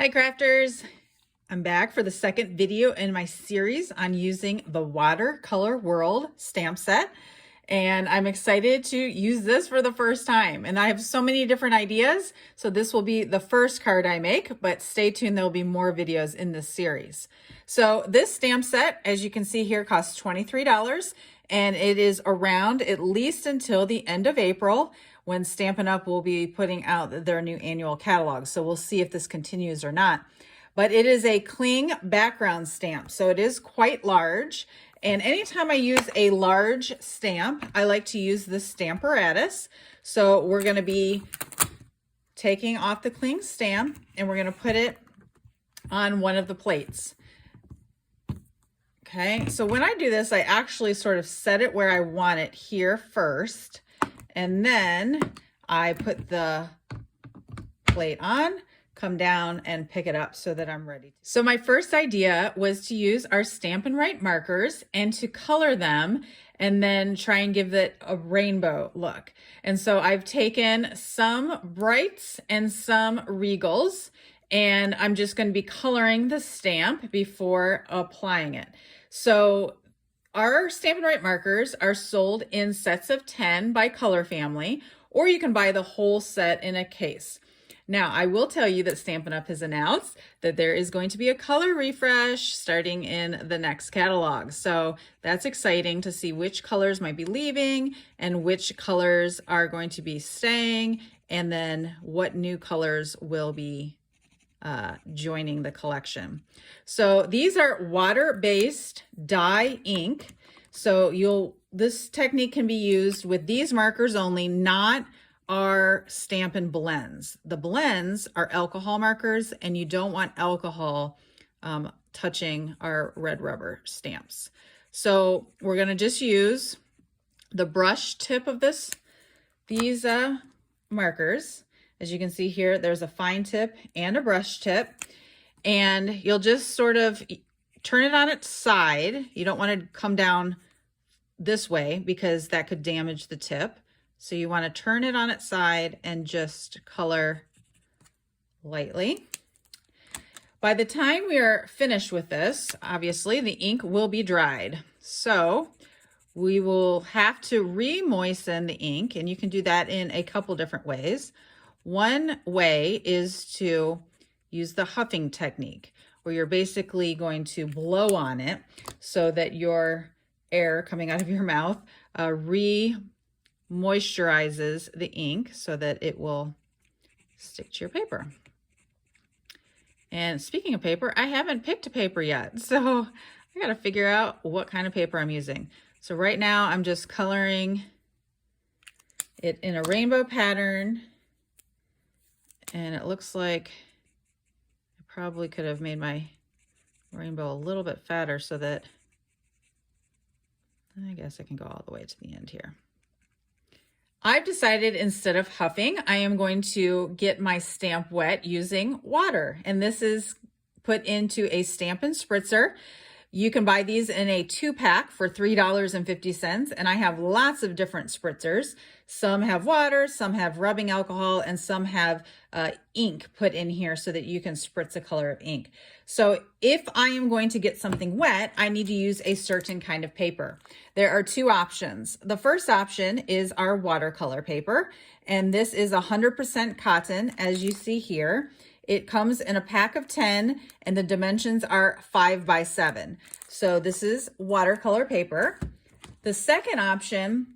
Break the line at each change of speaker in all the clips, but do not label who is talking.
Hi crafters, I'm back for the second video in my series on using the Watercolor World stamp set, and I'm excited to use this for the first time. And I have so many different ideas, so this will be the first card I make, but stay tuned, there'll be more videos in this series. So this stamp set, as you can see here, costs $23, and it is around at least until the end of April, when Stampin' Up! Will be putting out their new annual catalog. So we'll see if this continues or not. But it is a cling background stamp, so it is quite large. And anytime I use a large stamp, I like to use the Stamparatus. So we're going to be taking off the cling stamp and we're going to put it on one of the plates. Okay, so when I do this, I actually sort of set it where I want it here first. And then I put the plate on, come down and pick it up so that I'm ready. So my first idea was to use our Stampin' Right markers and to color them and then try and give it a rainbow look. And so I've taken some brights and some regals, and I'm just going to be coloring the stamp before applying it. So our Stampin' Right markers are sold in sets of 10 by Color Family, or you can buy the whole set in a case. Now, I will tell you that Stampin' Up! Has announced that there is going to be a color refresh starting in the next catalog. So that's exciting to see which colors might be leaving and which colors are going to be staying, and then what new colors will be joining the collection. So these are water-based dye ink. So this technique can be used with these markers only, not our Stampin' blends. The blends are alcohol markers, and you don't want alcohol touching our red rubber stamps. So we're going to just use the brush tip of these markers. As you can see here, there's a fine tip and a brush tip, and you'll just sort of turn it on its side. You don't want to come down this way because that could damage the tip. So you want to turn it on its side and just color lightly. By the time we are finished with this, obviously the ink will be dried. So we will have to re-moisten the ink, and you can do that in a couple different ways. One way is to use the huffing technique, where you're basically going to blow on it so that your air coming out of your mouth moisturizes the ink so that it will stick to your paper. And speaking of paper, I haven't picked a paper yet, so I got to figure out what kind of paper I'm using. So right now I'm just coloring it in a rainbow pattern, and it looks like I probably could have made my rainbow a little bit fatter so that I guess I can go all the way to the end here. I've decided instead of huffing, I am going to get my stamp wet using water. And this is put into a Stampin' Spritzer. You can buy these in a 2-pack for $3.50. And I have lots of different spritzers. Some have water, some have rubbing alcohol, and some have ink put in here so that you can spritz a color of ink. So if I am going to get something wet, I need to use a certain kind of paper. There are two options. The first option is our watercolor paper, and this is 100% cotton, as you see here. It comes in a pack of 10, and the dimensions are 5 by 7. So this is watercolor paper. The second option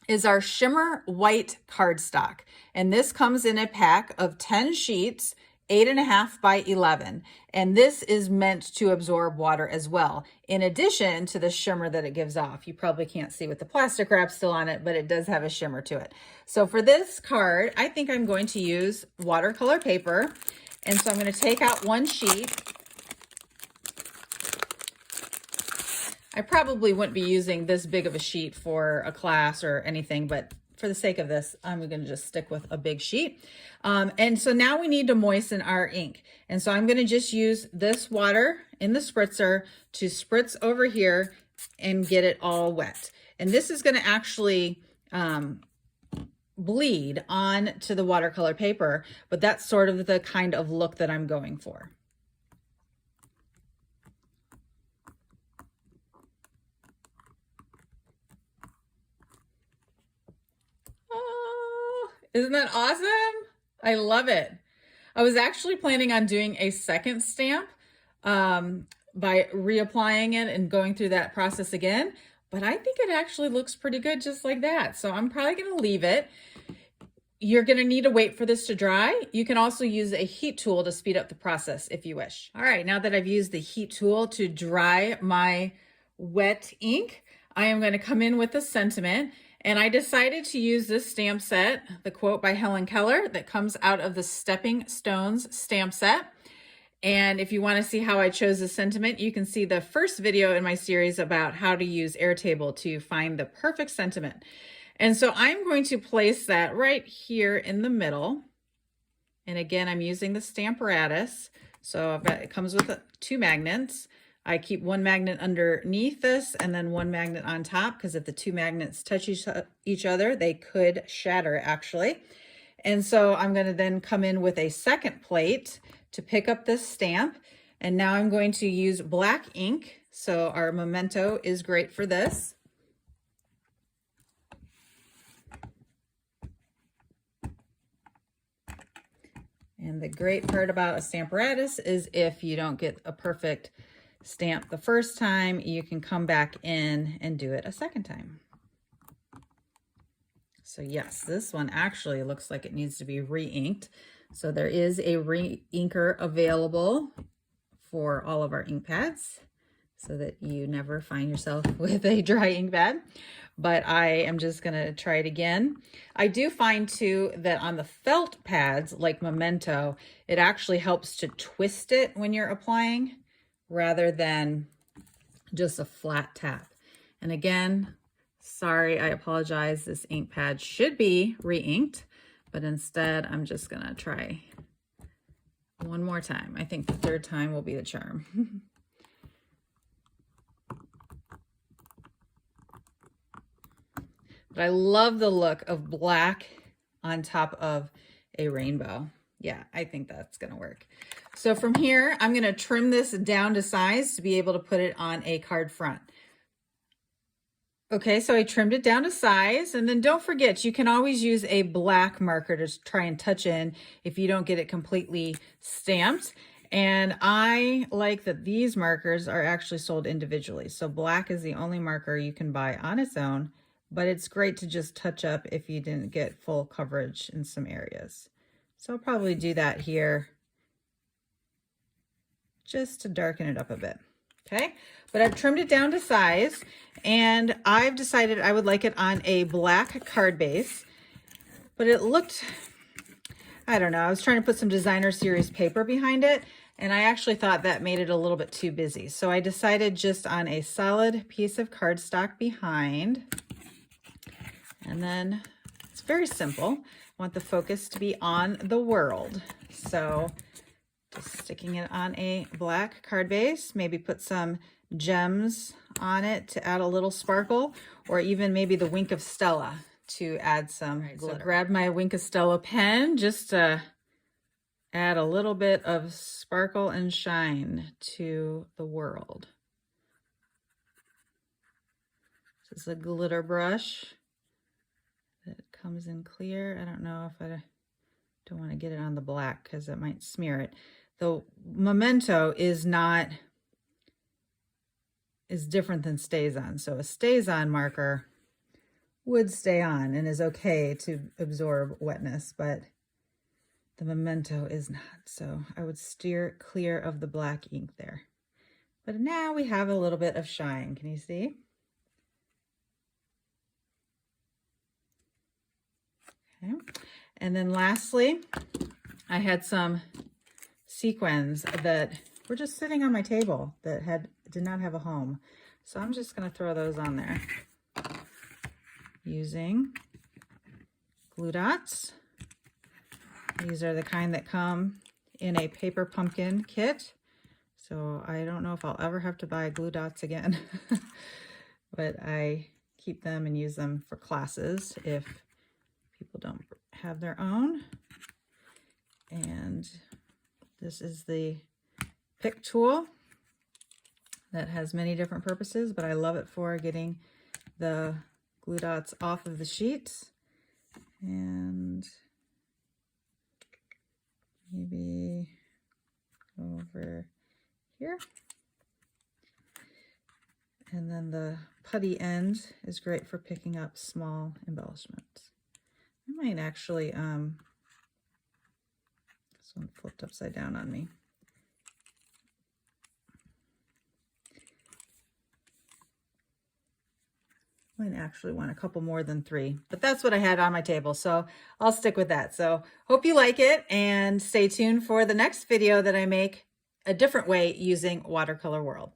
is our shimmer white cardstock, and this comes in a pack of 10 sheets, 8.5 by 11, and this is meant to absorb water as well, in addition to the shimmer that it gives off. You probably can't see with the plastic wrap still on it, but it does have a shimmer to it. So for this card, I think I'm going to use watercolor paper, and so I'm going to take out one sheet. I probably wouldn't be using this big of a sheet for a class or anything, but for the sake of this, I'm going to just stick with a big sheet. And so now we need to moisten our ink. And so I'm going to just use this water in the spritzer to spritz over here and get it all wet. And this is going to actually bleed on to the watercolor paper, but that's sort of the kind of look that I'm going for. Oh, isn't that awesome? I love it. I was actually planning on doing a second stamp by reapplying it and going through that process again, but I think it actually looks pretty good just like that. So I'm probably going to leave it. You're going to need to wait for this to dry. You can also use a heat tool to speed up the process if you wish. All right, now that I've used the heat tool to dry my wet ink, I am going to come in with a sentiment. And I decided to use this stamp set, the quote by Helen Keller that comes out of the Stepping Stones stamp set. And if you want to see how I chose the sentiment, you can see the first video in my series about how to use Airtable to find the perfect sentiment. And so I'm going to place that right here in the middle. And again, I'm using the Stamparatus. So it comes with 2 magnets. I keep 1 magnet underneath this and then 1 magnet on top, because if the 2 magnets touch each other, they could shatter actually. And so I'm going to then come in with a second plate to pick up this stamp. And now I'm going to use black ink. So our Memento is great for this. And the great part about a Stamparatus is if you don't get a perfect stamp the first time, you can come back in and do it a second time. So yes, this one actually looks like it needs to be re-inked. So there is a re-inker available for all of our ink pads so that you never find yourself with a dry ink pad. But I am just gonna try it again. I do find too that on the felt pads like Memento, it actually helps to twist it when you're applying, rather than just a flat tap. And again, sorry, I apologize. This ink pad should be re-inked, but instead I'm just gonna try one more time. I think the third time will be the charm. But I love the look of black on top of a rainbow. Yeah, I think that's gonna work. So from here, I'm gonna trim this down to size to be able to put it on a card front. Okay, so I trimmed it down to size, and then don't forget, you can always use a black marker to try and touch in if you don't get it completely stamped. And I like that these markers are actually sold individually. So black is the only marker you can buy on its own, but it's great to just touch up if you didn't get full coverage in some areas. So I'll probably do that here just to darken it up a bit. Okay, but I've trimmed it down to size, and I've decided I would like it on a black card base, but it looked, I don't know, I was trying to put some designer series paper behind it, and I actually thought that made it a little bit too busy. So I decided just on a solid piece of cardstock behind. And then it's very simple. I want the focus to be on the world. So just sticking it on a black card base, maybe put some gems on it to add a little sparkle, or even maybe the Wink of Stella to add some glitter. So grab my Wink of Stella pen just to add a little bit of sparkle and shine to the world. This is a glitter brush that comes in clear. I don't know if I don't want to get it on the black because it might smear it. The Memento is different than Stays On. So a Stays On marker would stay on and is okay to absorb wetness, but the Memento is not. So I would steer clear of the black ink there. But now we have a little bit of shine. Can you see? Okay. And then lastly, I had some sequins that were just sitting on my table that did not have a home. So I'm just going to throw those on there using glue dots. These are the kind that come in a paper pumpkin kit. So I don't know if I'll ever have to buy glue dots again, but I keep them and use them for classes if people don't have their own. And this is the pick tool that has many different purposes, but I love it for getting the glue dots off of the sheets. And maybe over here. And then the putty end is great for picking up small embellishments. I might actually, this one flipped upside down on me. Might actually want a couple more than 3, but that's what I had on my table, so I'll stick with that. So hope you like it, and stay tuned for the next video that I make a different way using Watercolor World.